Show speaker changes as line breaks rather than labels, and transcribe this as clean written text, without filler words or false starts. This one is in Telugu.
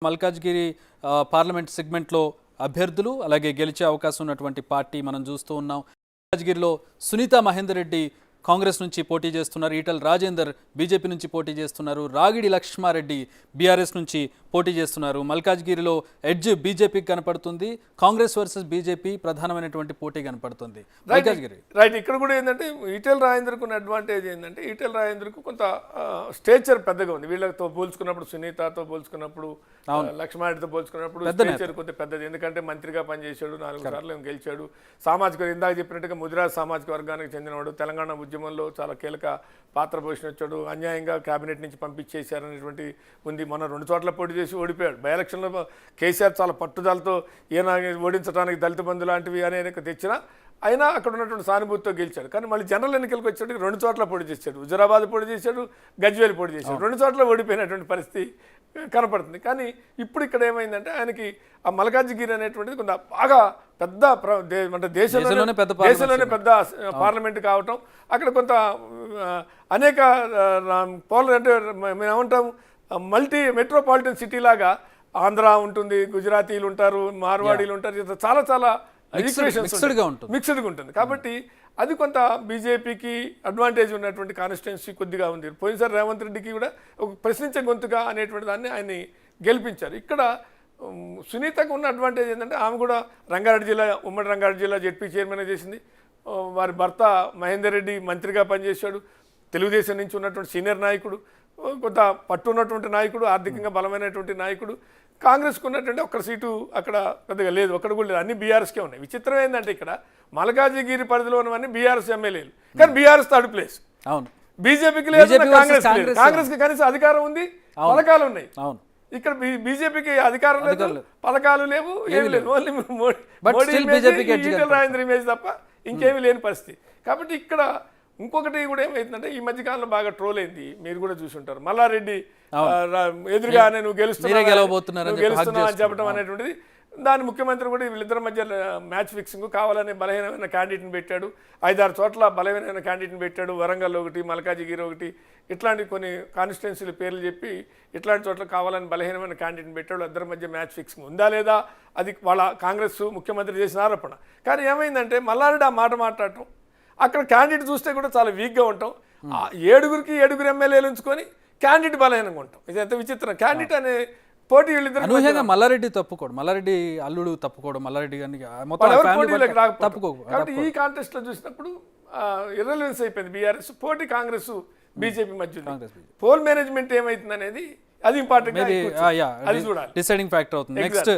మల్కాజ్గిరి పార్లమెంట్ సెగ్మెంట్లో అభ్యర్థులు అలాగే గెలిచే అవకాశం ఉన్నటువంటి పార్టీ మనం చూస్తూ ఉన్నాం. మల్కాజ్గిరిలో సునీతా మహేందర్ రెడ్డి కాంగ్రెస్ నుంచి పోటీ చేస్తున్నారు. ఈటల రాజేందర్ బీజేపీ నుంచి పోటీ చేస్తున్నారు. రాగిడి లక్ష్మారెడ్డి బీఆర్ఎస్ నుంచి పోటీ చేస్తున్నారు. మల్కాజ్గిరిలో ఎడ్జ్ బీజేపీకి కనపడుతుంది. కాంగ్రెస్ వర్సెస్ బీజేపీ ప్రధానమైనటువంటి పోటీ కనపడుతుంది. మల్కాజ్గిరి
రైట్. ఇక్కడ కూడా ఏంటంటే ఈటల రాజేందర్కు ఉన్న అడ్వాంటేజ్ ఏంటంటే ఈటల రాజేందర్కు కొంత స్టేచర్ పెద్దగా ఉంది. వీళ్ళతో పోల్చుకున్నప్పుడు సునీతతో పోల్చుకున్నప్పుడు లక్ష్మారెడ్డితో పోల్చుకున్నప్పుడు స్టేచర్ కొంత పెద్దది. ఎందుకంటే మంత్రిగా పనిచేశాడు, 4 సార్లు గెలిచాడు. సామాజిక ఇందాక చెప్పినట్టుగా ముదిరాజ్ సామాజిక వర్గానికి చెందినవాడు. తెలంగాణ ఉద్యమంలో చాలా కీలక పాత్ర పోషించాడు. అన్యాయంగా కేబినెట్ నుంచి పంపించేశారనేటువంటి ఉంది. మొన్న 2 చోట్ల పోటీ చేసి ఓడిపోయాడు. బై ఎలక్షన్లో కేసీఆర్ చాలా పట్టుదలతో ఈయన ఓడించడానికి దళిత బంధు లాంటివి అనేక తెచ్చినా అయినా అక్కడ ఉన్నటువంటి సానుభూతితో గెలిచాడు. కానీ మళ్ళీ జనరల్ ఎన్నికలకు వచ్చేటికి 2 చోట్ల పోటీ చేశాడు. హుజురాబాద్ పోటీ చేశాడు, గజ్వేల్ పోటీ చేశాడు. 2 చోట్ల ఓడిపోయినటువంటి పరిస్థితి కనపడుతుంది. కానీ ఇప్పుడు ఇక్కడ ఏమైందంటే ఆయనకి ఆ మల్కాజ్గిరి అనేటువంటిది కొంత బాగా పెద్ద అంటే దేశంలోనే పెద్ద పార్లమెంట్ కావటం, అక్కడ కొంత అనేక అంటే మేము ఏమంటాం మెట్రోపాలిటన్ సిటీ లాగా ఆంధ్ర ఉంటుంది, గుజరాతీలు ఉంటారు, మార్వాడీలు ఉంటారు, చాలా మిక్స్డ్గా ఉంటుంది. కాబట్టి అది కొంత బీజేపీకి అడ్వాంటేజ్ ఉన్నటువంటి కాన్స్టిట్యున్సీ కొద్దిగా ఉంది. పోయినసారి రేవంత్ రెడ్డికి కూడా ఒక ప్రశ్నించే గొంతుగా అనేటువంటి దాన్ని ఆయన్ని గెలిపించారు. ఇక్కడ సునీతకు ఉన్న అడ్వాంటేజ్ ఏంటంటే ఆమె కూడా రంగారెడ్డి జిల్లా, ఉమ్మడి రంగారెడ్డి జిల్లా జెడ్పీ చైర్మన్గా చేసింది. వారి భర్త మహేందర్ రెడ్డి మంత్రిగా పనిచేశాడు. తెలుగుదేశం నుంచి ఉన్నటువంటి సీనియర్ నాయకుడు, కొంత పట్టు ఉన్నటువంటి నాయకుడు, ఆర్థికంగా బలమైనటువంటి నాయకుడు. కాంగ్రెస్కు ఉన్నటువంటి ఒక్క సీటు అక్కడ పెద్దగా లేదు, ఒక్కడ కూడా లేదు, అన్ని బీఆర్ఎస్కే ఉన్నాయి. విచిత్రం ఏంటంటే ఇక్కడ మల్కాజ్గిరి పరిధిలో ఉన్నవన్నీ బీఆర్ఎస్ ఎమ్మెల్యేలు, కానీ బీఆర్ఎస్ థర్డ్ ప్లేస్.
అవును,
బీజేపీకి లేదు, కాంగ్రెస్కి కనీసం అధికారం ఉంది, పథకాలు ఉన్నాయి. అవును, ఇక్కడ బీజేపీకి అధికారం లేదు, పథకాలు లేవు, ఏమి లేదు. ఓన్లీ ఈటల రాజేందర్ ఇమేజ్ తప్ప ఇంకేమీ లేని పరిస్థితి. కాబట్టి ఇక్కడ ఇంకొకటి కూడా ఏమైందంటే ఈ మధ్యకాలంలో బాగా ట్రోల్ అయింది, మీరు కూడా చూసి ఉంటారు. మల్లారెడ్డి ఎదురుగానే నువ్వు గెలుస్తున్నావు అని చెప్పడం అనేటువంటిది. దాని ముఖ్యమంత్రి కూడా వీళ్ళిద్దరి మధ్య మ్యాచ్ ఫిక్సింగ్ కావాలనే బలహీనమైన క్యాండిడేట్ని పెట్టాడు. 5-6 చోట్ల బలహీనమైన క్యాండిడేట్ని పెట్టాడు. వరంగల్ ఒకటి, మల్కాజ్గిరి ఒకటి, ఇట్లాంటి కొన్ని కాన్స్టిట్యున్సీల పేర్లు చెప్పి ఇట్లాంటి చోట్ల కావాలని బలహీనమైన క్యాండిడేట్ని పెట్టాడు. ఇద్దరి మధ్య మ్యాచ్ ఫిక్సింగ్ ఉందా లేదా అది వాళ్ళ కాంగ్రెస్ ముఖ్యమంత్రి చేసిన ఆరోపణ. కానీ ఏమైందంటే మల్లారెడ్డి ఆ మాట మాట్లాడటం, అక్కడ క్యాండిడేట్ చూస్తే కూడా చాలా వీక్గా ఉంటాం. 7 ఎమ్మెల్యేలు ఉంచుకొని క్యాండిడేట్ బలహీనంగా ఉంటాం. ఇది ఎంత విచిత్రం. క్యాండిడేట్ అనే పోటీ వీళ్ళిద్దరు
మల్లారెడ్డి తప్పుకోడు, మల్లారెడ్డి అల్లుడు తప్పుకోడు, మల్లారెడ్డి గారిని
కాబట్టి ఈ కాంటెస్ట్ లో చూసినప్పుడు ఇర్రెలెవెన్స్ అయిపోయింది బీఆర్ఎస్. పోటీ కాంగ్రెస్ బీజేపీ మధ్య. పోల్ మేనేజ్మెంట్ ఏమైతుంది అనేది అది ఇంపార్టెంట్, అది చూడాలి,
డిసైడింగ్ ఫ్యాక్టర్ అవుతుంది. నెక్స్ట్